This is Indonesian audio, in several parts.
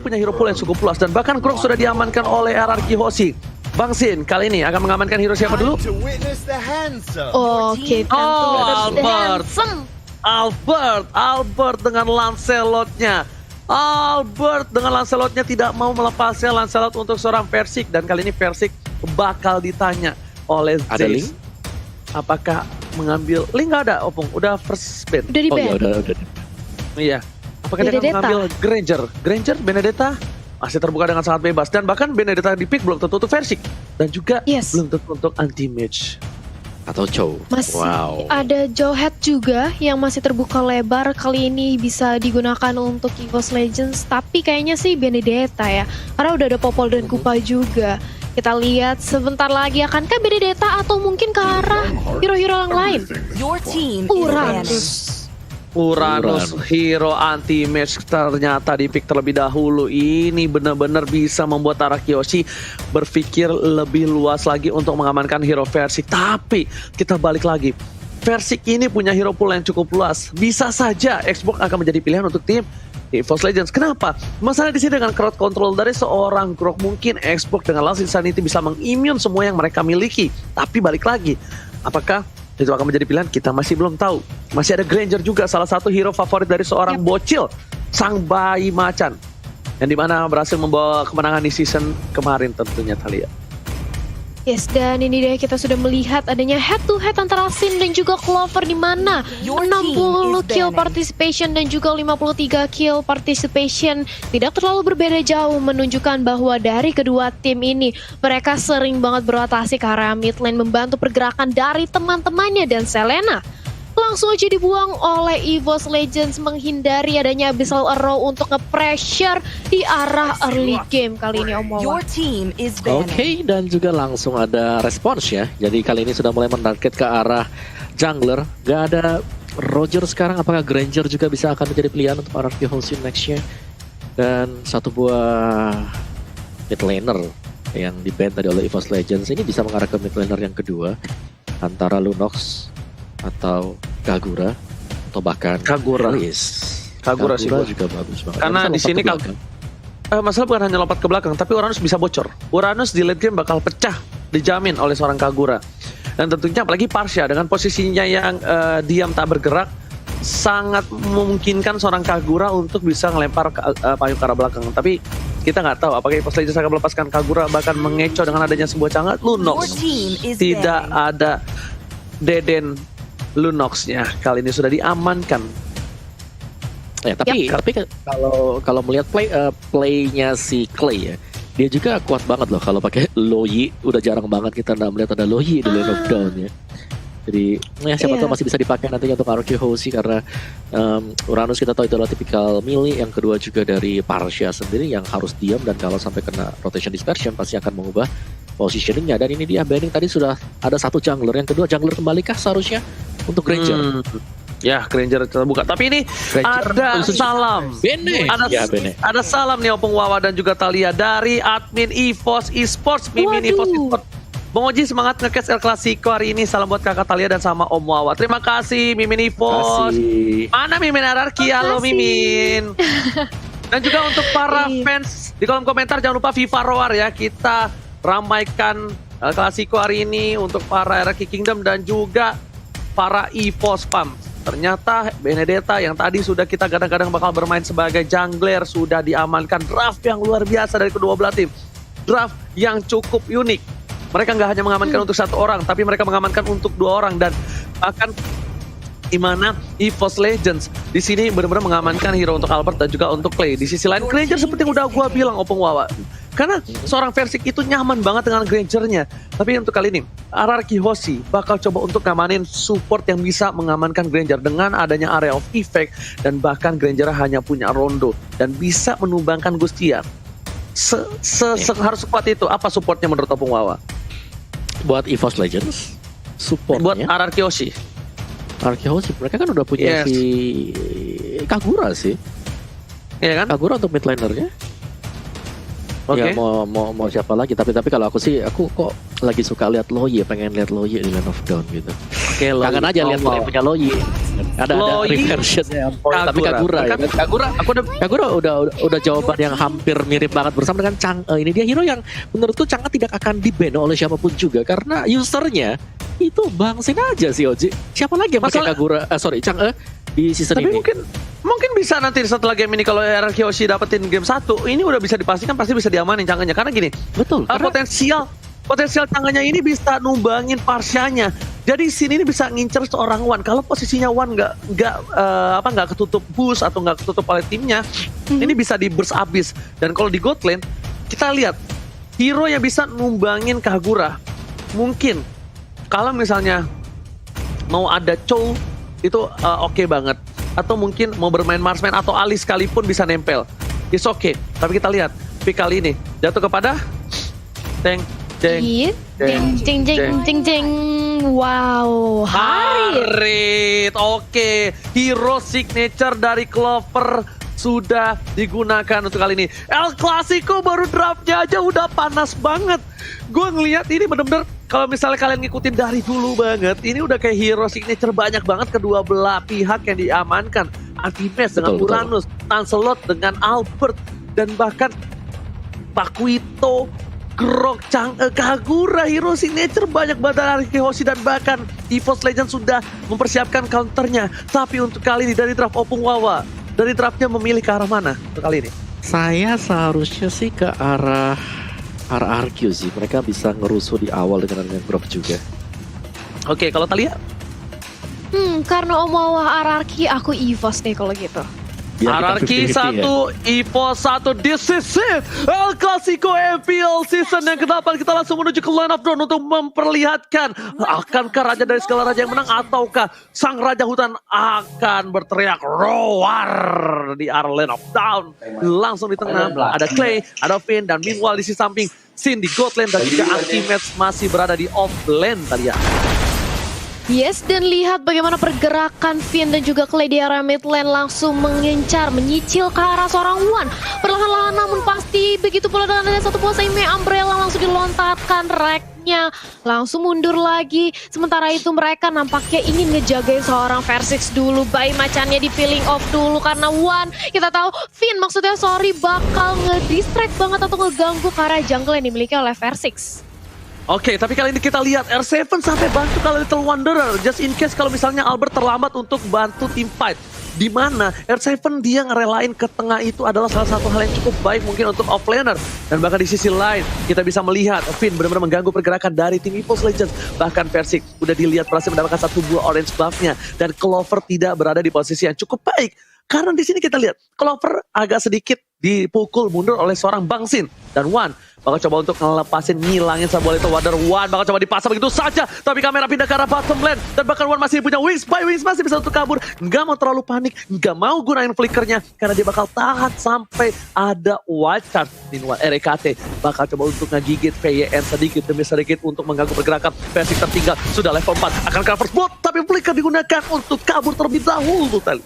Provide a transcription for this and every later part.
punya hero pool yang cukup luas dan bahkan Grok sudah diamankan oleh RRQ Hoshi. Bang Sin kali ini akan mengamankan hero siapa dulu? Oke, Albert. Albert dengan Lancelot-nya. Albert dengan Lancelot-nya tidak mau melepasnya Lancelot untuk seorang Persik. Dan kali ini Persik bakal ditanya oleh Ada Jace. link? Apakah mengambil link? Nggak ada, Opung. Udah first ban. Udah di Oh iya, ban. udah. Iya. Apakah dia akan Benedetta. mengambil Granger? Granger, Benedetta masih terbuka dengan sangat bebas. Dan bahkan Benedetta di pick belum tentu untuk Versik. Dan juga Yes. belum tentu untuk anti-mage. Atau Chow. Masih Wow. ada Jowhead juga yang masih terbuka lebar. Kali ini bisa digunakan untuk EVOS Legends. Tapi kayaknya sih Benedetta ya. Karena udah ada Popol dan Kupa juga. Kita lihat sebentar lagi akankah Benedetta atau mungkin ke arah hero-hero yang lain. Your team is Uranus. vanished. Uranus, hero anti-mage ternyata di pick terlebih dahulu. Ini benar-benar bisa membuat Tara Kiyoshi berpikir lebih luas lagi untuk mengamankan hero Versik. Tapi kita balik lagi, Versik ini punya hero pool yang cukup luas. Bisa saja Xbox akan menjadi pilihan untuk tim EVOS Legends. Kenapa? Masalah di sini dengan crowd control dari seorang Grok, mungkin Xbox dengan Last Insanity bisa mengimmune semua yang mereka miliki. Tapi balik lagi, apakah itu akan menjadi pilihan? Kita masih belum tahu. Masih ada Granger juga, salah satu hero favorit dari seorang bocil, sang bayi macan, yang dimana berhasil membawa kemenangan di season kemarin tentunya, Thalia. Yes, dan ini dia kita sudah melihat adanya head to head antara Sin dan juga Clover di mana Your 60 team is kill banning. participation dan juga 53 kill participation tidak terlalu berbeda jauh, menunjukkan bahwa dari kedua tim ini mereka sering banget berotasi ke arah mid lane membantu pergerakan dari teman-temannya, dan Selena langsung aja dibuang oleh EVOS Legends menghindari adanya Abyssal Arrow untuk nge-pressure di arah early game kali ini, Om Wawan. Your team is Oke, vanished. dan juga langsung ada respons ya. Jadi kali ini sudah mulai menarget ke arah jungler. Gak ada Roger sekarang. Apakah Granger juga bisa akan menjadi pilihan untuk RRQ Hoshi next-nya? Dan satu buah mid laner yang di-ban tadi oleh EVOS Legends ini bisa mengarah ke mid laner yang kedua. Antara Lunox atau Kagura atau bahkan Kagura. Kagura sih gua. juga bagus banget. Karena Bisa di lompat sini ke belakang. masalah bukan hanya lompat ke belakang, tapi Uranus bisa bocor. Uranus di late game bakal pecah, dijamin oleh seorang Kagura. Dan tentunya apalagi Parsha dengan posisinya yang diam tak bergerak, sangat memungkinkan seorang Kagura untuk bisa ngelempar payung ke arah belakang. Tapi kita nggak tahu apakah EVOS Legends akan melepaskan Kagura, bahkan mengecoh dengan adanya sebuah cangat Your Lunox. team is Tidak banning. ada Deden Lunox-nya kali ini sudah diamankan. Ya, tapi kalau melihat playnya si Clay ya, dia juga kuat banget loh kalau pakai Loyi. Udah jarang banget kita nggak melihat ada Loyi di Lane of Dawn ya. Jadi ya siapa tahu masih bisa dipakai nantinya untuk RRQ Hoshi, karena Uranus kita tahu itu adalah tipikal melee. Yang kedua juga dari Parsha sendiri yang harus diam, dan kalau sampai kena rotation dispersion pasti akan mengubah positioningnya. Dan ini dia banning tadi sudah ada satu jungler, yang kedua jungler kembalikah seharusnya untuk Granger? Ya, Granger terbuka. Tapi ini Granger. ada salam. Bene. Ada, Ya, Bene. ada salam nih Opung Wawa dan juga Thalia dari admin EVOS Esports, Mimin Waduh. EVOS Esports. Bang Oji semangat nge-catch El Clasico hari ini. Salam buat kakak Thalia dan sama Om Wawa. Terima kasih Mimin EVOS. Kasih. Mana Mimin RRQ? Halo Makasih. Mimin. Dan juga untuk para Iya. fans di kolom komentar jangan lupa FIFA Roar ya. Kita ramaikan El Clasico hari ini untuk para RRQ Kingdom dan juga para EVOS Pam. Ternyata Benedetta yang tadi sudah kita kadang-kadang bakal bermain sebagai jungler sudah diamankan. Draft yang luar biasa dari kedua belah tim. Draft yang cukup unik. Mereka nggak hanya mengamankan untuk satu orang, tapi mereka mengamankan untuk dua orang, dan bahkan di mana EVOS Legends di sini benar-benar mengamankan hero untuk Albert dan juga untuk Clay. Di sisi lain Granger seperti yang udah gua bilang Opung Wawa. Karena seorang Versik itu nyaman banget dengan Grangernya. Tapi untuk kali ini RRQ Hoshi bakal coba untuk ngamanin support yang bisa mengamankan Granger dengan adanya area of effect, dan bahkan Granger hanya punya Rondo dan bisa menumbangkan Gustia. Harus sekuat itu. Apa supportnya menurut Opung Wawa? Buat EVOS Legends Buat supportnya RRQ Hoshi. RRQ Hoshi mereka kan udah punya Yes. si Kagura sih. Iya kan? Kagura untuk mid lanernya. Oke. Ya mau siapa lagi, tapi kalau aku sih aku kok lagi suka lihat Loyi, pengen lihat Loyi di Land of Dawn gitu. Oke, Kangen aja lihat Loyi. Loyi punya Loyi. Ada Loyi, reversion ya, tapi Kagura ya. Kan Kagura udah jawaban yang hampir mirip banget bersama dengan Chang'e. Ini dia hero yang menurutku Chang'e tidak akan di-ban oleh siapapun juga karena usernya itu Bangsin aja sih Oji. Siapa lagi yang pakai Kagura? Chang'e di season tapi ini? Mungkin bisa nanti setelah game ini kalau RRQ Hoshi dapetin game 1, ini udah bisa dipastikan pasti bisa diamanin Chang'e-nya karena gini. Betul. Potensial Chang'e-nya ini bisa numbangin Parsianya. Jadi sini ini bisa ngincer seorang Wan. Kalau posisinya Wan nggak ketutup boost atau nggak ketutup oleh timnya, ini bisa di burst abis. Dan kalau di God Lane, kita lihat hero yang bisa numbangin Kagura. Mungkin kalau misalnya mau ada Chou itu oke banget. Atau mungkin mau bermain marksman atau Ali sekalipun bisa nempel. It's okay. Tapi kita lihat pick kali ini jatuh kepada Jeng. Wow, Harit. Oke, hero signature dari Clover sudah digunakan untuk kali ini. El Clasico baru draftnya aja udah panas banget. Gue ngeliat ini bener-bener kalau misalnya kalian ngikutin dari dulu banget, ini udah kayak hero signature banyak banget kedua belah pihak yang diamankan. Antimes dengan Uranus, Lancelot dengan Albert, dan bahkan Pakuito, Grok, Chang'e, Kagura, hero signature banyak banget dari Hoshi, dan bahkan EVOS Legends sudah mempersiapkan counternya. Tapi untuk kali ini dari draft Opung Wawa, dari draftnya memilih ke arah mana untuk kali ini? Saya seharusnya sih ke arah RRQ sih. Mereka bisa ngerusuh di awal dengan Grok juga. Oke, kalau Thalia? Karena Om Wawa RRQ, aku EVOS deh kalau gitu. RRQ 1, EVOS 1, this is it! El Clasico MPL season yang ke-8, kita langsung menuju ke Line of Dawn untuk memperlihatkan akankah Raja dari segala raja yang menang ataukah Sang Raja Hutan akan berteriak roar di arah Line of Dawn. Langsung di tengah ada Clay, ada Finn, dan meanwhile di sisi samping Sin di God Lane dan juga Anti-Match masih berada di off lane tadi ya. Yes, dan lihat bagaimana pergerakan Finn dan juga Clay di area mid lane langsung mengincar, menyicil ke arah seorang Wan. Perlahan-lahan namun pasti begitu pula dengan ada satu puasa Ime Umbrella langsung dilontarkan reknya. Langsung mundur lagi. Sementara itu mereka nampaknya ingin ngejagain seorang Versix dulu. Bayi macannya di peeling off dulu karena Wan. Kita tahu Finn maksudnya bakal ngedistract banget atau ngeganggu ke arah jungle yang dimiliki oleh Versix. Oke, tapi kali ini kita lihat R7 sampai bantu kalau Little Wanderer. Just in case kalau misalnya Albert terlambat untuk bantu tim fight. Di mana R7 dia ngerelain ke tengah itu adalah salah satu hal yang cukup baik mungkin untuk offlaner. Dan bahkan di sisi lain kita bisa melihat Finn benar-benar mengganggu pergerakan dari tim EVOS Legends. Bahkan Versix udah dilihat berhasil mendapatkan satu buah orange buff-nya. Dan Clover tidak berada di posisi yang cukup baik. Karena di sini kita lihat Clover agak sedikit dipukul mundur oleh seorang Bangsin. Dan Wan bakal coba untuk ngelepasin, ngilangin sebuah Little Wonder. Wan bakal coba dipasang begitu saja. Tapi kamera pindah ke arah bottom lane. Dan bahkan Wan masih punya wings by wings. Masih bisa untuk kabur. Nggak mau terlalu panik. Nggak mau gunain flickernya. Karena dia bakal tahan sampai ada wild card. Meanwhile RKT bakal coba untuk ngegigit VYN sedikit demi sedikit untuk mengganggu pergerakan. Versix tertinggal. Sudah level 4. Akan cover spot. Tapi flicker digunakan untuk kabur terlebih dahulu tadi.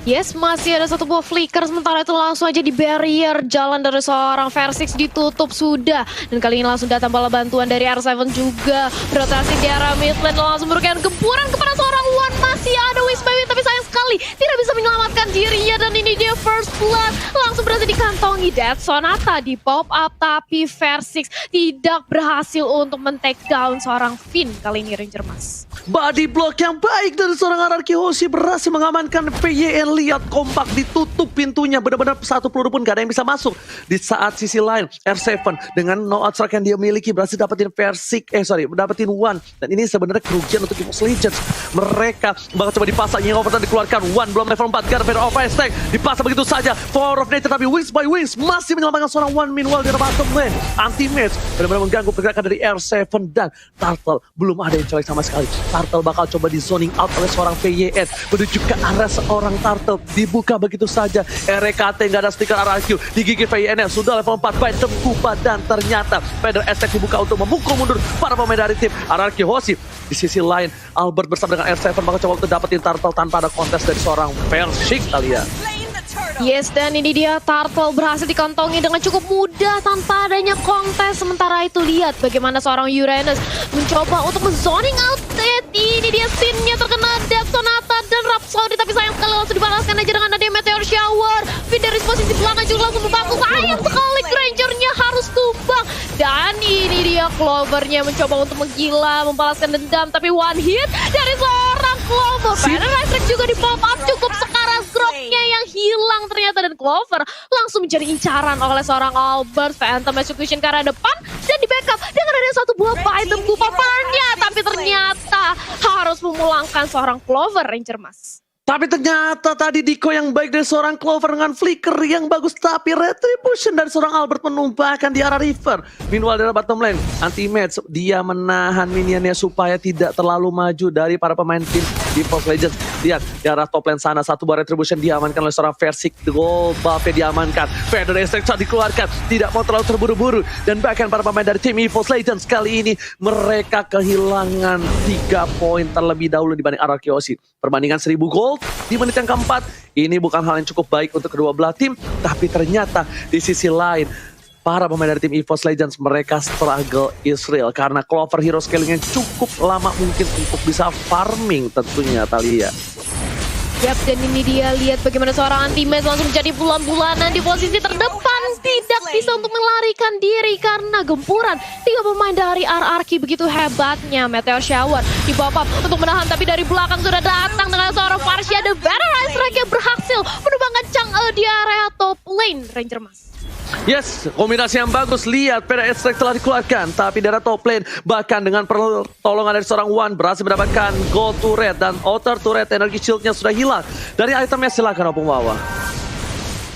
Yes, masih ada satu buah flicker, sementara itu langsung aja di barrier jalan dari seorang Versix ditutup sudah. Dan kali ini langsung datang bala bantuan dari R7 juga. Rotasi di arah mid lane langsung memberikan gempuran kepada seorang Wan. Masih ada Wish by Wind, tapi sayang sekali tidak bisa menyelamatkan dirinya. Dan ini dia first blood, langsung berhasil dikantongi. Death Sonata di pop up, tapi Versix tidak berhasil untuk men-take down seorang Finn. Kali ini Ranger Mas. Body block yang baik dari seorang RRQ Hoshi berhasil mengamankan PYN. Lihat kompak ditutup pintunya, benar-benar satu peluru pun gak ada yang bisa masuk. Di saat sisi lain R7 dengan no outstrike yang dia miliki berhasil dapetin dapetin Wan. Dan ini sebenarnya kerugian untuk EVOS Legends. Mereka bakal coba dipasang, yang overtime dikeluarkan. Wan belum level 4, Garver of Ice Tank dipasang begitu saja. Power of Nature, tapi wings by wings masih menyelamatkan seorang Wan. Meanwhile di bottom lane Anti-Match benar-benar mengganggu pergerakan dari R7. Dan Turtle belum ada yang colek sama sekali. Turtle bakal coba di zoning out oleh seorang PYN menuju ke arah seorang Turtle. Dibuka begitu saja. RKT nggak ada stiker RRQ. Digigit VYN sudah level 4 by Tempupa. Dan ternyata Feather Attack dibuka untuk memukul mundur para pemain dari tim RRQ Hoshi. Di sisi lain Albert bersama dengan R7 bakal coba untuk dapetin Turtle tanpa ada kontes dari seorang Versix kali ya. Yes, dan ini dia Turtle berhasil dikantongi dengan cukup mudah tanpa adanya kontes. Sementara itu lihat bagaimana seorang Uranus mencoba untuk men-zoning out. Ini dia scene-nya terkena Death Sonata. muncul langsung membantu. Sayang sekali Grangernya harus tumbang. Dan ini dia Clovernya mencoba untuk menggila, membalaskan dendam. Tapi one hit dari seorang Clover. Paradise juga di pop up cukup sekarang. Groknya yang hilang ternyata. Dan Clover langsung menjadi incaran oleh seorang Albert. Phantom Execution ke arah depan. Dan di backup dengan ada satu buah item Paparnya. Tapi ternyata harus memulangkan seorang Clover Ranger Mas. Tapi ternyata tadi Diko yang baik dari seorang Clover dengan flicker yang bagus. Tapi retribution dari seorang Albert menumpahkan di arah River. Meanwhile dari bottom lane, anti-match dia menahan minionnya supaya tidak terlalu maju dari para pemain tim GeForce Legends. Lihat di arah top lane sana, satu buah retribution diamankan oleh seorang Versik. Gold buff-nya diamankan. Feather Extract dikeluarkan, tidak mau terlalu terburu-buru. Dan bahkan para pemain dari tim GeForce Legends kali ini mereka kehilangan 3 poin terlebih dahulu dibanding RRQ. Perbandingan 1000 gold di menit yang keempat, ini bukan hal yang cukup baik untuk kedua belah tim, tapi ternyata di sisi lain para pemain dari tim GeForce Legends mereka struggle Israel karena Clover hero scaling yang cukup lama mungkin untuk bisa farming tentunya Thalia. Yap, dan ini dia lihat bagaimana seorang anti-match langsung menjadi bulan-bulanan di posisi terdepan. Tidak bisa untuk melarikan diri karena gempuran 3 pemain dari RRQ begitu hebatnya. Meteor Shower di bawah untuk menahan, tapi dari belakang sudah datang dengan seorang Farsha. The Veteran Strike yang berhasil menumbangkan Chang'e di area top lane Ranger Mas. Yes, kombinasi yang bagus. Lihat, Peda Extract telah dikeluarkan. Tapi dari top lane, bahkan dengan pertolongan dari seorang Wan, berhasil mendapatkan gold turret. Dan outer turret energi shieldnya sudah hilang. Dari itemnya silakan Opung Wawa.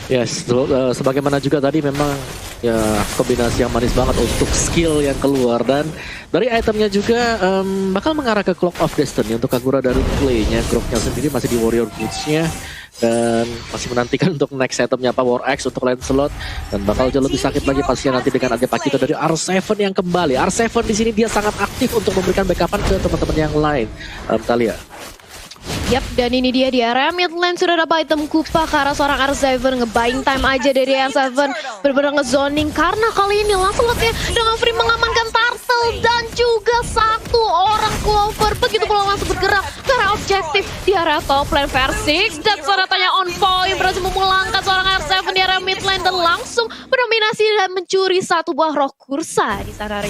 Yes, sebagaimana juga tadi memang ya kombinasi yang manis banget untuk skill yang keluar. Dan dari itemnya juga bakal mengarah ke Clock of Destiny untuk Kagura dari playnya. Groknya sendiri masih di Warrior Boots-nya. Dan masih menantikan untuk next itemnya Power X untuk Lancelot. Dan bakal jauh lebih sakit lagi pastinya nanti dengan ada Pakito dari R7 yang kembali. R7 di sini dia sangat aktif untuk memberikan backupan ke teman-teman yang lain. Thalia. Yap, dan ini dia di area mid lane sudah dapat item Kupa ke arah seorang R7. Nge-buying time aja dari R7. Benar-benar nge-zoning karena kali ini Lancelotnya dengan free mengamankan Turtle dan juga satu orang Clover. Begitu pula langsung bergerak ke arah objektif di area top lane Versik. Dan tanya on point berhasil memulangkan seorang R7 di area mid lane dan langsung mendominasi dan mencuri satu buah roh kursa di sana.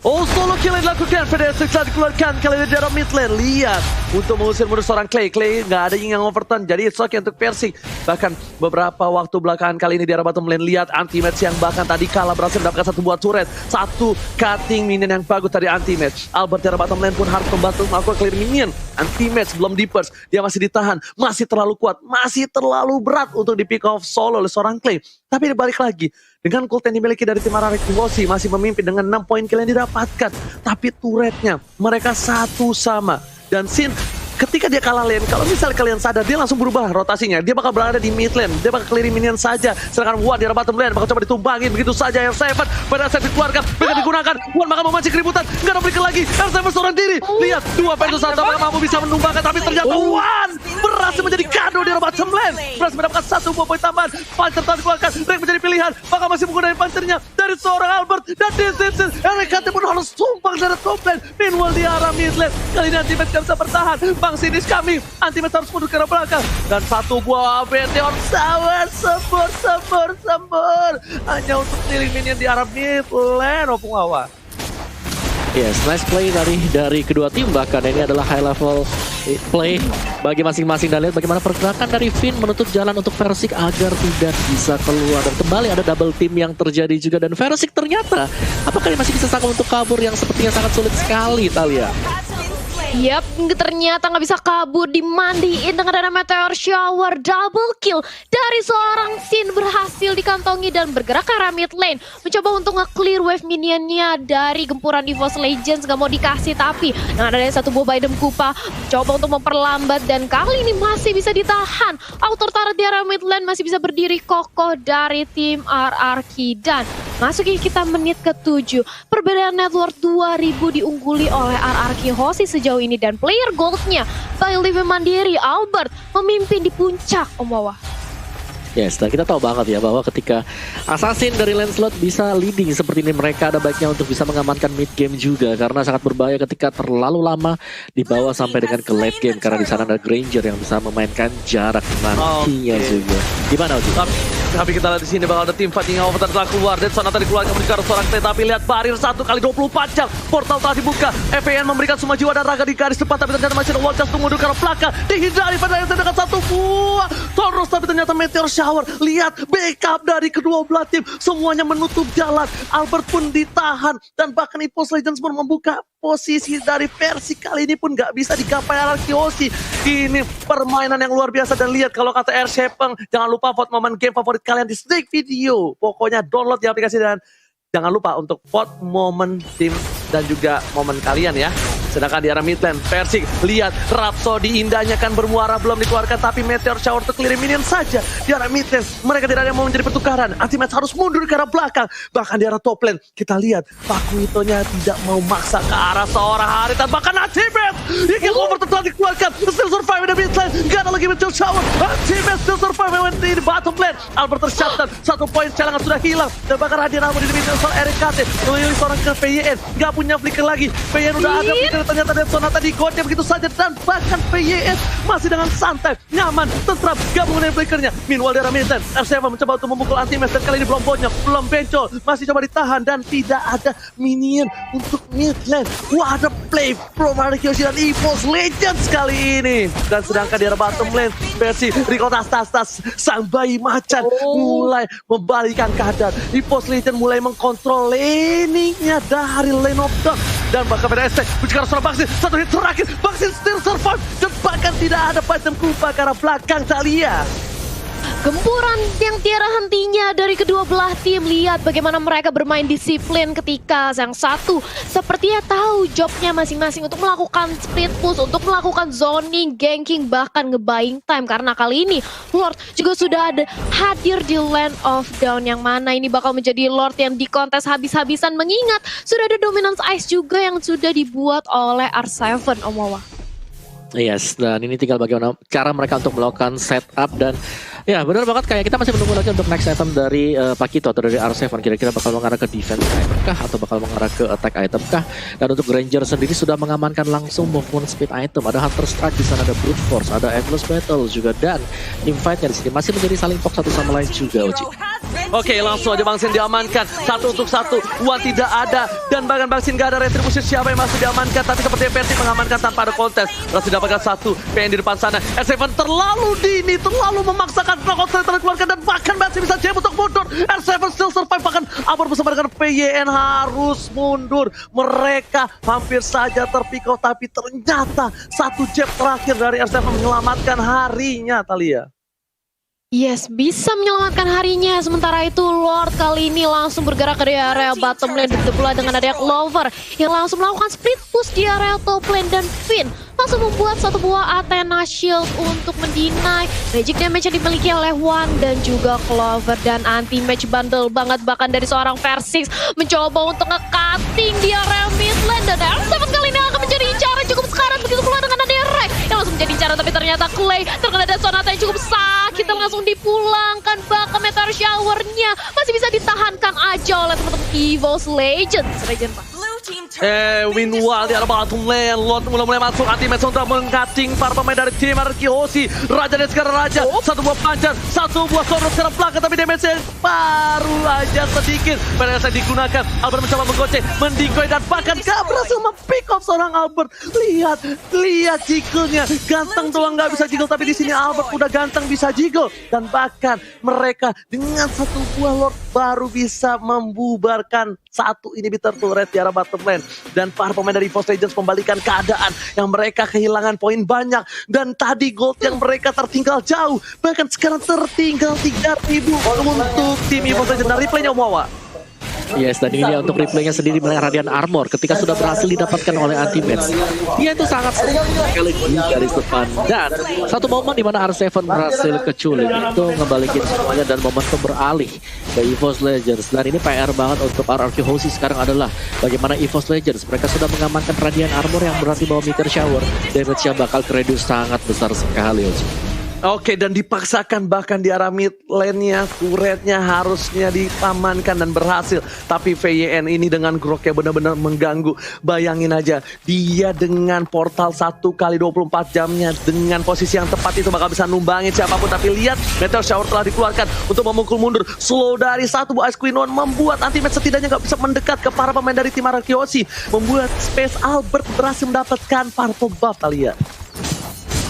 Oh, solo kill yang dilakukan. Federasi telah dikeluarkan kali ini dari mid lane. Lihat, untuk mengusir mundur seorang Clay. Clay nggak ada yang overturn, jadi it's okay untuk Versik. Bahkan beberapa waktu belakangan kali ini di arah bottom lane. Lihat anti-match yang bahkan tadi kalah berhasil mendapatkan satu buah turret. Satu cutting minion yang bagus dari anti-match. Albert di arah bottom lane pun harus membantu melakukan clear minion. Anti-match belum di-burst, dia masih ditahan. Masih terlalu kuat, masih terlalu berat untuk di pick off solo oleh seorang Clay. Tapi balik lagi, dengan ult yang dimiliki dari tim RRQ masih memimpin dengan 6 poin kill yang didapatkan. Tapi turretnya mereka satu sama. Dan Sin ketika dia kalah lane, kalau misalnya kalian sadar, dia langsung berubah rotasinya. Dia bakal berada di mid lane, dia bakal clear minion saja. Sedangkan Wan di arah bottom lane bakal coba ditumbangin begitu saja. R7 pada saat dikeluarkan, mereka digunakan. Wan bakal memancing keributan, nggak ada berikan lagi. R7 seorang diri, lihat 2 versus 1 bakal mampu bisa menumbangkan. Tapi ternyata Wan berhasil menjadi kado di arah bottom lane. Berhasil mendapatkan satu buah poin tambahan. Pancer telah dikeluarkan, Rek menjadi pilihan. Bakal masih menggunakan pancernya dari seorang Albert. Dan Dissension, RKT pun harus tumbang dari top lane. Meanwhile di arah mid lane, kali ini anti-match gak bisa bertahan. Bang Sinis kami, anti-match harus mundur ke arah belakang. Dan satu buah Meteor Shower, sembur. Hanya untuk clearing minion di arah mid lane, Opung Wawa. Yes, nice play dari kedua tim. Bahkan ini adalah high level play bagi masing-masing. Dan lihat bagaimana pergerakan dari Finn menutup jalan untuk Versik agar tidak bisa keluar. Dan kembali ada double team yang terjadi juga. Dan Versik ternyata, apakah dia masih bisa sanggup untuk kabur yang sepertinya sangat sulit sekali, Thalia? Yap, ternyata nggak bisa kabur, dimandiin dengan ada Meteor Shower. Double kill dari seorang Sin berhasil dikantongi dan bergerak ke arah mid lane. Mencoba untuk nge-clear wave minionnya dari gempuran GeForce Legends. Gak mau dikasih, tapi dengan adanya satu buah item Kupa coba untuk memperlambat. Dan kali ini masih bisa ditahan. Outer turret di arah mid lane masih bisa berdiri kokoh dari tim RRQ. Dan masukin kita menit ke-7. Perbedaan net worth 2000 diungguli oleh RRQ Hoshi sejauh ini. Dan player goldnya by Live Mandiri Albert memimpin di puncak, Om Wawa. Yes, dan kita tahu banget ya bahwa ketika Assassin dari Lancelot bisa leading seperti ini, mereka ada baiknya untuk bisa mengamankan mid game juga. Karena sangat berbahaya ketika terlalu lama dibawa sampai dengan ke late game. Karena di sana ada Granger yang bisa memainkan jarak nantinya juga. Gimana, Oji? Tapi kita lihat di sini bakal ada tim fighting over telah keluar. Dead Zone tadi keluar menuju ke arah seorang T, tapi lihat barir 1 kali 24 jam. Portal telah dibuka. FVN memberikan semua jiwa dan raga di garis depan, tapi ternyata masih ada wall just tunggu ke arah belakang. Dihindari pada yang dengan satu buah Taurus, tapi ternyata Meteor Shower. Lihat backup dari kedua belah tim, semuanya menutup jalan. Albert pun ditahan dan bahkan EVOS Legends pun membuka posisi dari versi kali ini pun nggak bisa digapai Arkeosi. Ini permainan yang luar biasa, dan lihat kalau kata Air Shepeng, jangan lupa vote momen game favorit kalian di Snake Video. Pokoknya download di aplikasi dan jangan lupa untuk vote momen tim dan juga momen kalian ya. Sedangkan di arah mid lane, Persik, lihat Rhapsody indahnya kan bermuara belum dikeluarkan, tapi Meteor Shower untuk clear minion saja. Di arah mid lane, mereka tidak ada yang mau menjadi pertukaran. Ultimate harus mundur ke arah belakang. Bahkan di arah top lane, kita lihat Pakuitonya tidak mau maksa ke arah seorang Haritan. Bahkan Ultimate, Eagle Over telah dikeluarkan. Still survive di mid lane, gak ada lagi Meteor Shower. Ultimate still survive di bottom lane. Albert tershutdown, 1 poin cadangan sudah hilang. Dan bahkan Radian Armor di mid lane soal RKT. Memilih seorang ke PYN, gak punya flicker lagi. PYN udah ada flicker, ternyata Dead Zone tadi gocap begitu saja, dan bahkan PYS masih dengan santai, nyaman, tentram, gak menggunakan flickernya. Meanwhile dari mid lane, R7 mencoba untuk memukul anti-match, dan kali ini belum bonyok, belum bencol, masih coba ditahan, dan tidak ada minion untuk mid lane. Wah, ada play from Arkeosi dan EVOS Legends kali ini. Dan sedangkan di arah bottom lane, versi Rico Tas sang bayi macan mulai membalikan keadaan. EVOS Legends mulai mengkontrol laningnya dari Lane of Dawn. Dan bahkan pada estek, mencegah seorang Baksin, 1 hit terakhir, Baksin still survive, dan bahkan tidak ada Phantom Kupa ke arah belakang Thalia. Gempuran yang tiada hentinya dari kedua belah tim. Lihat bagaimana mereka bermain disiplin ketika yang satu sepertinya tahu jobnya masing-masing untuk melakukan split push, untuk melakukan zoning, ganking, bahkan nge-buying time. Karena kali ini Lord juga sudah ada hadir di Land of Dawn, yang mana ini bakal menjadi Lord yang dikontes habis-habisan, mengingat sudah ada Dominance Ice juga yang sudah dibuat oleh R7, Om Wawa. Yes, dan ini tinggal bagaimana cara mereka untuk melakukan setup. Dan ya benar banget, kayak kita masih menunggu lagi untuk next item dari Pakito atau dari R7. Kira-kira bakal mengarah ke defense item kah atau bakal mengarah ke attack item kah? Dan untuk Ranger sendiri sudah mengamankan langsung movement speed item. Ada Hunter Strike di sana, ada Brute Force, ada Endless Battle juga, dan teamfight-nya di sini masih menjadi saling fokus satu sama lain juga, Uji. Oke, langsung aja Bangsin diamankan, 1 untuk 1, Wan tidak ada, dan bahkan Bangsin gak ada retribusi siapa yang masih diamankan, tapi seperti Persik mengamankan tanpa ada kontes. Masih dapatkan 1, PN di depan sana, R7 terlalu dini, terlalu memaksakan kontes terkeluarkan, dan bahkan masih bisa jam untuk mundur. R7 still survive, bahkan Abor bersama dengan PYN harus mundur. Mereka hampir saja terpikau, tapi ternyata 1 jab terakhir dari R7 menyelamatkan harinya, Thalia. Yes, bisa menyelamatkan harinya. Sementara itu Lord kali ini langsung bergerak ke area bottom lane, begitu pula dengan adanya Clover yang langsung melakukan split push di area top lane, dan Finn langsung membuat 1 buah Athena Shield untuk mendinai magic damage yang dimiliki oleh Wan dan juga Clover. Dan anti-match bundle banget bahkan dari seorang Persik mencoba untuk nge-cutting di area mid lane, dan R7 kali ini akan menjadi incaran cukup sekarat, begitu pula dengan adanya Rek yang langsung menjadi incaran, tapi ternyata Clay terkena dari Sonata yang cukup sakit dan langsung dipulangkan. Bahkan Meteor Shower-nya masih bisa ditahankan aja oleh teman-teman EVOS Legends. Legend, Pak. Meanwhile di arah bottom lane, Lord mulai masuk, anti-match untuk mengcutting para pemain dari tim Arkeosi. Raja dan sekarang Raja, 1 buah pancar, 1 buah sobros sekarang belakang, tapi damage-nya baru aja sedikit. Pada saat digunakan, Albert mencoba menggocek, mendikoy, dan bahkan gak berhasil mempick off seorang Albert. Lihat jiggle-nya, ganteng doang gak bisa jiggle, tapi di sini Albert udah ganteng bisa jiggle. Dan bahkan mereka dengan 1 buah Lord baru bisa membubarkan 1 inhibitor turret di arah bottom lane. Dan para pemain dari EVOS Legends membalikan keadaan yang mereka kehilangan poin banyak, dan tadi gold yang mereka tertinggal jauh, bahkan sekarang tertinggal 3.000 untuk tim EVOS Legends. Dan replaynya Om Wawa. Yes, dan ini dia untuk replaynya sendiri melihat Radiant Armor ketika sudah berhasil didapatkan oleh anti-match. Dia itu sangat sekali di garis depan, dan 1 momen di mana R7 berhasil keculik itu ngebalikin semuanya, dan momentum beralih ke EVOS Legends. Dan ini PR banget untuk Arkeosi sekarang adalah bagaimana EVOS Legends mereka sudah mengamankan Radiant Armor yang berarti bahwa Meteor Shower damage-nya bakal reduce sangat besar sekali, Oji. Oke, dan dipaksakan bahkan di arah mid lane-nya, turretnya harusnya dipamankan dan berhasil. Tapi VYN ini dengan groknya benar-benar mengganggu. Bayangin aja, dia dengan portal 1 kali 24 jamnya, dengan posisi yang tepat itu bakal bisa numbangin siapapun. Tapi lihat, Meteor Shower telah dikeluarkan untuk memukul mundur. Slow dari satu buah Ice Queen One membuat Antimatch setidaknya nggak bisa mendekat ke para pemain dari tim Arkeosi. Membuat Space Albert berhasil mendapatkan purple buff kali ya.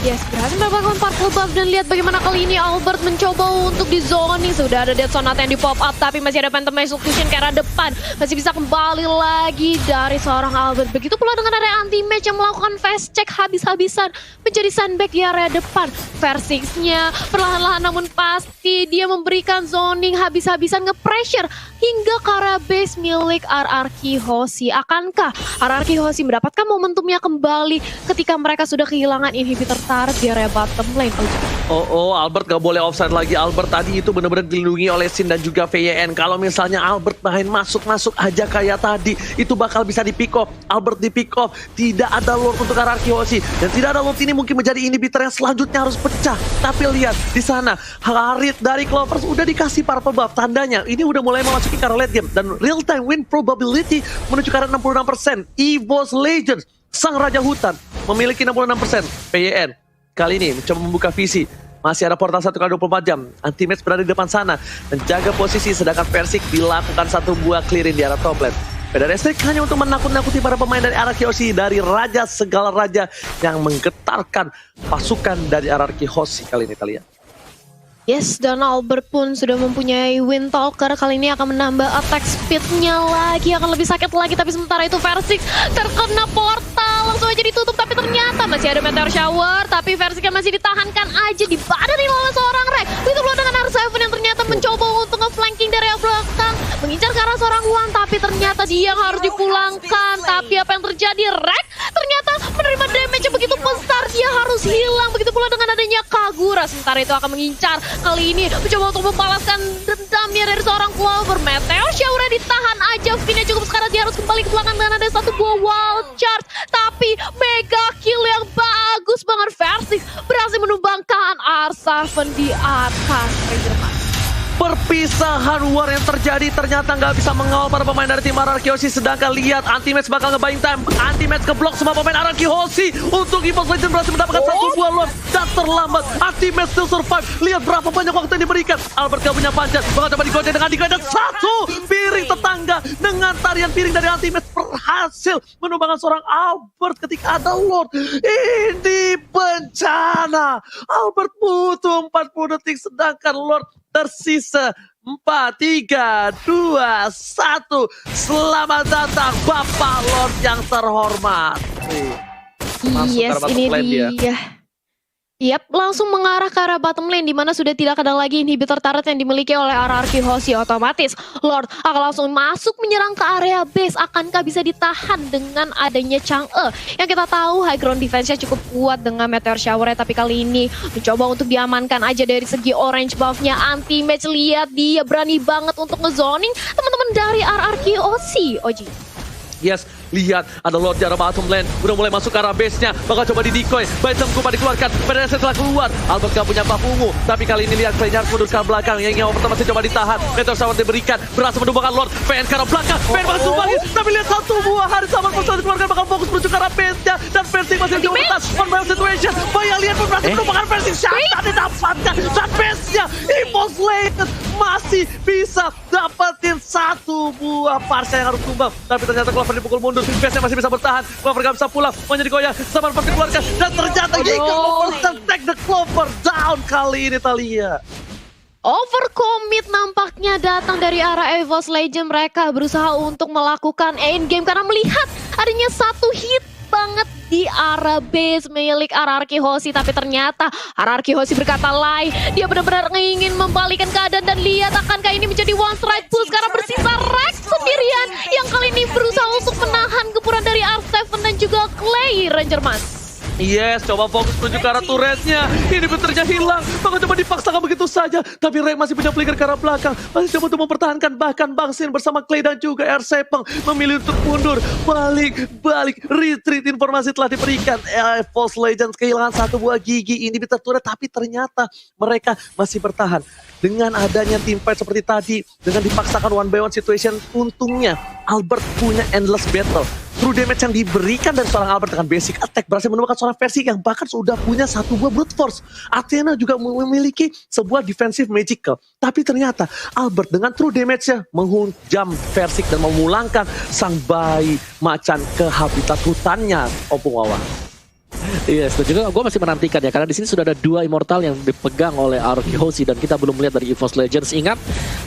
Yes, berhasil mendapatkan purple buff dan lihat bagaimana kali ini Albert mencoba untuk di zoning. Sudah ada Dead Sonata yang di pop up, tapi masih ada Phantom Execution ke arah depan. Masih bisa kembali lagi dari seorang Albert. Begitu pula dengan ada Anti-Match yang melakukan fast check habis-habisan menjadi sandbag di area depan. Versingsnya perlahan-lahan namun pasti dia memberikan zoning habis-habisan nge-pressure hingga ke arah base milik RRQ Hoshi. Akankah RRQ Hoshi mendapatkan momentumnya kembali ketika mereka sudah kehilangan inhibitor turret di area bottom lane? Oh, Albert gak boleh offside lagi. Albert tadi itu benar-benar dilindungi oleh Sin dan juga VYN. Kalau misalnya Albert main masuk-masuk aja kayak tadi, itu bakal bisa di pick off. Albert di pick off, tidak ada Lord untuk RRQ Hoshi. Dan tidak ada Lord ini mungkin menjadi inhibitor yang selanjutnya harus pecah. Tapi lihat di sana, Harit dari Clovers udah dikasih purple buff. Tandanya ini udah mulai memasuki ke arah late game. Dan real time win probability menuju ke arah 66%. EVOS Legends, sang raja hutan, memiliki 66%. VYN kali ini mencoba membuka visi. Masih ada portal 1 kali 24 jam. Anti-Match berada di depan sana, menjaga posisi, sedangkan Versik dilakukan satu buah clearing di arah top lane. Beda Restrik hanya untuk menakut-nakuti para pemain dari RRQ Hoshi, dari raja segala raja yang menggetarkan pasukan dari RRQ Hoshi kali ini kalian. Yes, dan Albert pun sudah mempunyai Windtalker. Kali ini akan menambah attack speed-nya lagi, akan lebih sakit lagi. Tapi sementara itu Versik terkena portal, langsung aja ditutup. Tapi ternyata masih ada Meteor Shower, tapi Versiknya masih ditahankan aja, dibadani oleh seorang Rek. Itu belum dengan R7 yang ternyata mencoba untuk nge-flanking dari belakang, mengincar ke arah seorang Wan, tapi ternyata dia yang harus dipulangkan. Tapi apa yang terjadi? Rek ternyata menerima damage yang begitu besar, dia harus hilang. Begitu pula dengan adanya Kagura. Sementara itu akan mengincar, kali ini mencoba untuk membalaskan dendamnya dari seorang Clover. Meteor Shower ditahan aja, Finnya cukup sekarang dia harus kembali ke belakang dan ada satu buah wild charge. Tapi mega kill yang bagus banget, Versik berhasil menumbangkan R7 di atas Rangerman. Perpisahan war yang terjadi ternyata nggak bisa mengawal para pemain dari tim RRQ Hoshi. Sedangkan lihat Anti-Match bakal nge-buying time. Anti-Match keblok semua pemain RRQ Hoshi. Untuk EVOS Legends berhasil mendapatkan satu buah Lord. Dan terlambat, Anti-Match still survive. Lihat berapa banyak waktu yang diberikan. Albert gak punya panjat, bakal coba digoceng dengan Diko. Dan satu piring tetangga dengan tarian piring dari Anti-Match berhasil menumbangkan seorang Albert ketika ada Lord. Ini bencana. Albert butuh 40 detik, sedangkan Lord tersisa 4, 3, 2, 1. Selamat datang Bapak Lord yang terhormat. Masuk Yes, ke ini lane dia. Yap, langsung mengarah ke arah bottom lane, di mana sudah tidak ada lagi inhibitor turret yang dimiliki oleh RRQ Hoshi. Otomatis Lord akan langsung masuk menyerang ke area base. Akankah bisa ditahan dengan adanya Chang'e? Yang kita tahu high ground defense-nya cukup kuat dengan Meteor Shower-nya, tapi kali ini mencoba untuk diamankan aja dari segi orange buff-nya. Anti-Match, lihat dia berani banget untuk ngezoning teman-teman dari RRQ Hoshi. Oji. Yes, lihat ada Lord di arah bottom lane. Udah mulai masuk ke arah base-nya. Bakal coba di decoy. Baitem Kupa dikeluarkan. PDS setelah keluar. Albert gak punya buff ungu. Tapi kali ini lihat Klenyar mundur ke belakang. Yang nyawa pertama masih coba ditahan. Meteor Shower diberikan. Berhasil menumbangkan Lord. PN ke arah belakang. PN bakal tumbangin. Tapi lihat satu buah hari sama Persoal dikeluarkan. Bakal fokus menuju ke arah base-nya. Dan Versik masih di atas. One man situation. Bayang lihat pun berhasil menumbangkan Versik. Shanta didapatkan. Dan base-nya EVOS Legends masih bisa dapetin satu buah Parsha yang harus tumbang. Tapi ternyata Clover dipukul mundur. Base-nya masih bisa bertahan. Clover gak bisa pulang. Menjadi goyah. Zaman Parsha dikeluarkan. Dan ternyata Giga mempersen take the Clover down kali ini Thalia. Overcommit nampaknya datang dari arah EVOS Legends. Mereka berusaha untuk melakukan endgame karena melihat adanya satu hit banget di arah base milik RRQ Hoshi. Tapi ternyata RRQ Hoshi berkata lain. Dia benar-benar ingin membalikan keadaan dan lihat akankah ini menjadi one strike push karena bersisa Rex sendirian yang kali ini berusaha untuk menahan gempuran dari R7 dan juga Clay Rangerman. Yes, coba fokus menuju ke arah turretnya. Inhibitornya hilang. Maka coba dipaksakan begitu saja. Tapi Ray masih punya flicker ke arah belakang. Masih coba untuk mempertahankan. Bahkan Bang Sin bersama Clay dan juga R7 memilih untuk mundur. Balik. Retreat informasi telah diberikan. Force Legends kehilangan satu buah gigi inhibitor turret. Tapi ternyata mereka masih bertahan. Dengan adanya team fight seperti tadi. Dengan dipaksakan one by one situation. Untungnya Albert punya endless battle. True damage yang diberikan dari seorang Albert dengan basic attack berhasil menemukan seorang Versi yang bahkan sudah punya satu buah brute force. Athena juga memiliki sebuah defensive magical. Tapi ternyata Albert dengan true damage-nya menghujam Versik dan memulangkan sang bayi macan ke habitat hutannya, Opung Wawa. Iya, itu juga gue masih menantikan ya, karena di sini sudah ada 2 immortal yang dipegang oleh Arkehosi dan kita belum melihat dari EVOS Legends. Ingat,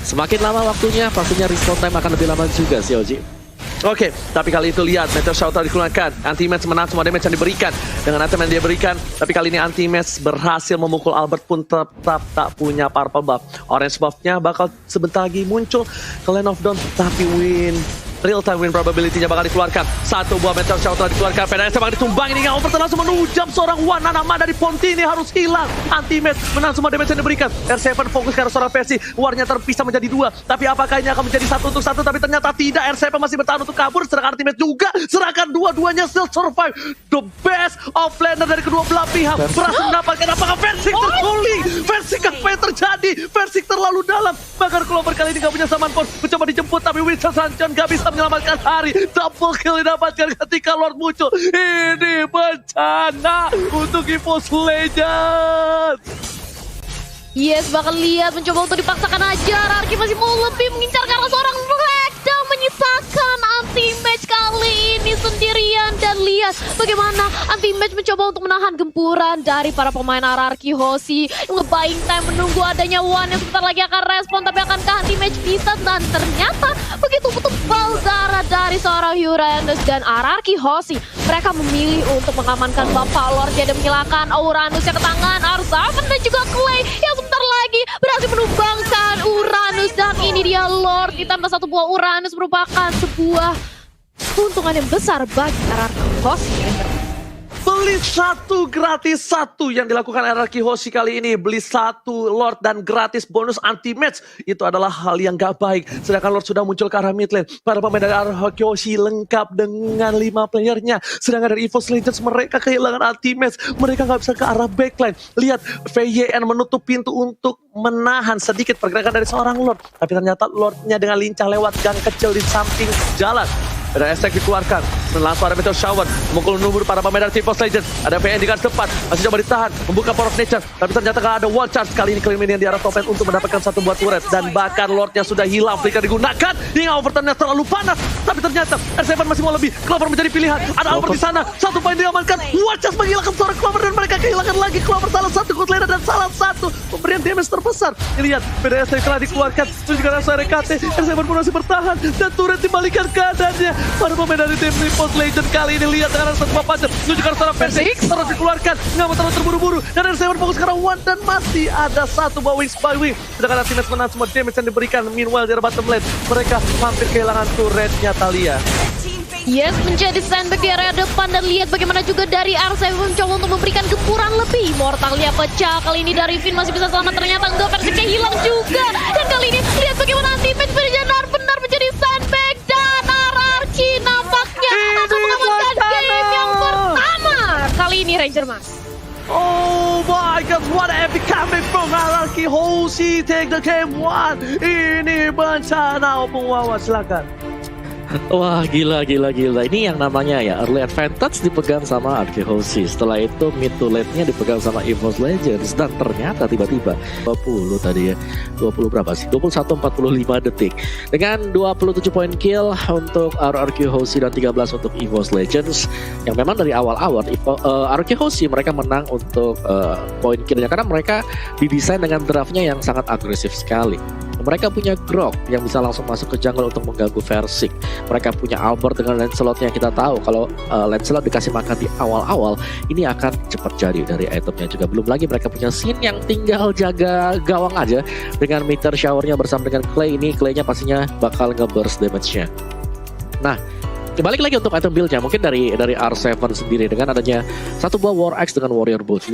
semakin lama waktunya, pastinya respawn time akan lebih lama juga sih, Oji. Oke, tapi kali itu lihat Meteor Shower dikeluarkan. Anti-match menang semua damage yang diberikan. Dengan item yang dia berikan, tapi kali ini anti-match berhasil memukul Albert pun tetap tak punya purple buff. Orange buff-nya bakal sebentar lagi muncul ke Land of Dawn, tapi real time win probability-nya bakal dikeluarkan. Satu buah Meteor Shower telah dikeluarkan. PDS bakal ditumbang ini. Overton langsung menujam seorang Wana nama dari Ponti ini harus hilang. Anti-match menang semua damage yang diberikan. R7 fokus ke arah seorang Versi. Warnya terpisah menjadi 2. Tapi apakah ini akan menjadi 1 untuk 1? Tapi ternyata tidak. R7 masih bertahan untuk kabur. Sedangkan anti-match juga. Serahkan dua-duanya still survive. The best of laner dari kedua belah pihak. Berhasil mendapatkan apakah Versik terguling. Versik apa yang terjadi? Versik terlalu dalam. Bahkan Clover kali ini gak punya saman pun. Mencoba dijemput tapi Winston Sanchon gak bisa menyelamatkan hari. Double kill didapatkan ketika Lord muncul. Ini bencana untuk EVOS Legends. Yes, bakal lihat mencoba untuk dipaksakan aja. Rarki masih mau lebih mengincar karena seorang Black dan menyisakan anti-match kali ini sendirian. Dan lihat bagaimana anti-match mencoba untuk menahan gempuran dari para pemain Arkehosi. Nge-buying time menunggu adanya One yang sebentar lagi akan respon. Tapi akankah anti-match bisa? Dan ternyata begitu tebal darah dari seorang Uranus dan Arkehosi. Mereka memilih untuk mengamankan Bapak Lord dan menghilangkan Uranusnya ke tangan Arsaman dan juga Clay yang sebentar lagi berhasil menumbangkan Uranus. Dan ini dia Lord ditambah satu buah Uranus merupakan sebuah keuntungan yang besar bagi Arkehosi. Beli 1 gratis 1 yang dilakukan Arkehosi kali ini. Beli 1 Lord dan gratis bonus anti-match. Itu adalah hal yang gak baik. Sedangkan Lord sudah muncul ke arah mid lane. Para pemain dari Arkehosi lengkap dengan 5 playernya. Sedangkan dari EVOS Legends mereka kehilangan anti-match. Mereka gak bisa ke arah backline. Lihat VYN menutup pintu untuk menahan sedikit pergerakan dari seorang Lord. Tapi ternyata Lordnya dengan lincah lewat gang kecil di samping jalan. Ada estek dikeluarkan. Langsung ada Meteor Shower. Memukul numur para pemain dari EVOS Legends. Ada VN di garis depan. Masih coba ditahan. Membuka Power of Nature. Tapi ternyata gak ada wall charge. Kali ini Cleminian di arah top lane untuk mendapatkan satu buah turret. Dan bahkan Lordnya sudah hilang. Flicker digunakan. Hingga Overtonnya terlalu panas. Tapi ternyata R7 masih mau lebih. Clover menjadi pilihan. Ada Albert di sana. Satu poin diamankan. Wall charge menghilangkan seorang Clover. Dan mereka kehilangan lagi Clover. Salah satu good laner dan salah satu pemberian damage terbesar. Lihat. PDS telah dikeluarkan. Terus juga rasa RKT. R7 pun masih bertahan. Dan turret dibalikan keadaannya. Para pemain dari tim EVOS Legends kali ini lihat dengan satu papan menunjukkan seorang Versi terus dikeluarkan, nggak mau terlalu terburu-buru dan R7 fokus ke arah One dan masih ada satu buah wings by wing. Sedangkan Anti-Match menang semua damage yang diberikan. Meanwhile di bottom lane mereka hampir kehilangan turretnya Thalia. Yes, menjadi sandbag di area depan dan lihat bagaimana juga dari R7 mencoba untuk memberikan gempuran lebih. Mortalia pecah, kali ini dari Finn masih bisa selamat, ternyata enggak, Versiknya hilang juga. Dan kali ini lihat bagaimana Anti-Match benar-benar menjadi sandbag dan RRQ nampaknya akan mengamankan game yang pertama. Kali ini Ranger Mas. Oh my god, what an epic comeback from Arkehosi. Take the game 1. Ini bencana. Opung Wawa, silakan. Wah, gila. Ini yang namanya ya early advantage dipegang sama Arkehosi. Setelah itu mid to late-nya dipegang sama EVOS Legends. Dan ternyata tiba-tiba 20 tadi ya. 20 berapa sih? 21:45 detik. Dengan 27 poin kill untuk Arkehosi dan 13 untuk EVOS Legends. Yang memang dari awal-awal Arkehosi mereka menang untuk poin killnya. Karena mereka didesain dengan draftnya yang sangat agresif sekali. Mereka punya Grok yang bisa langsung masuk ke jungle untuk mengganggu Versik. Mereka punya Albert dengan Lancelot yang kita tahu kalau Lancelot dikasih makan di awal-awal ini akan cepat jadi dari itemnya juga. Belum lagi mereka punya Sin yang tinggal jaga gawang aja dengan Meteor Shower-nya bersama dengan Clay ini. Clay-nya pastinya bakal nge-burst damage-nya. Nah, Balik lagi untuk item build-nya, mungkin dari R7 sendiri dengan adanya satu buah War Axe dengan Warrior Boots.